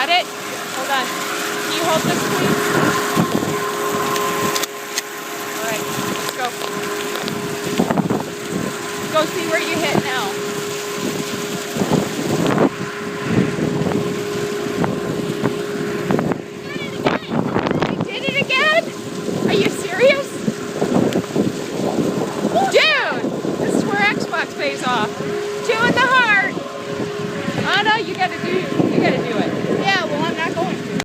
got it? Hold on. Can you hold this, please? All right, let's go. Go see where you hit now. You did it again? Are you serious? Dude, this is where Xbox pays off. 2 in the heart. Anna, you gotta do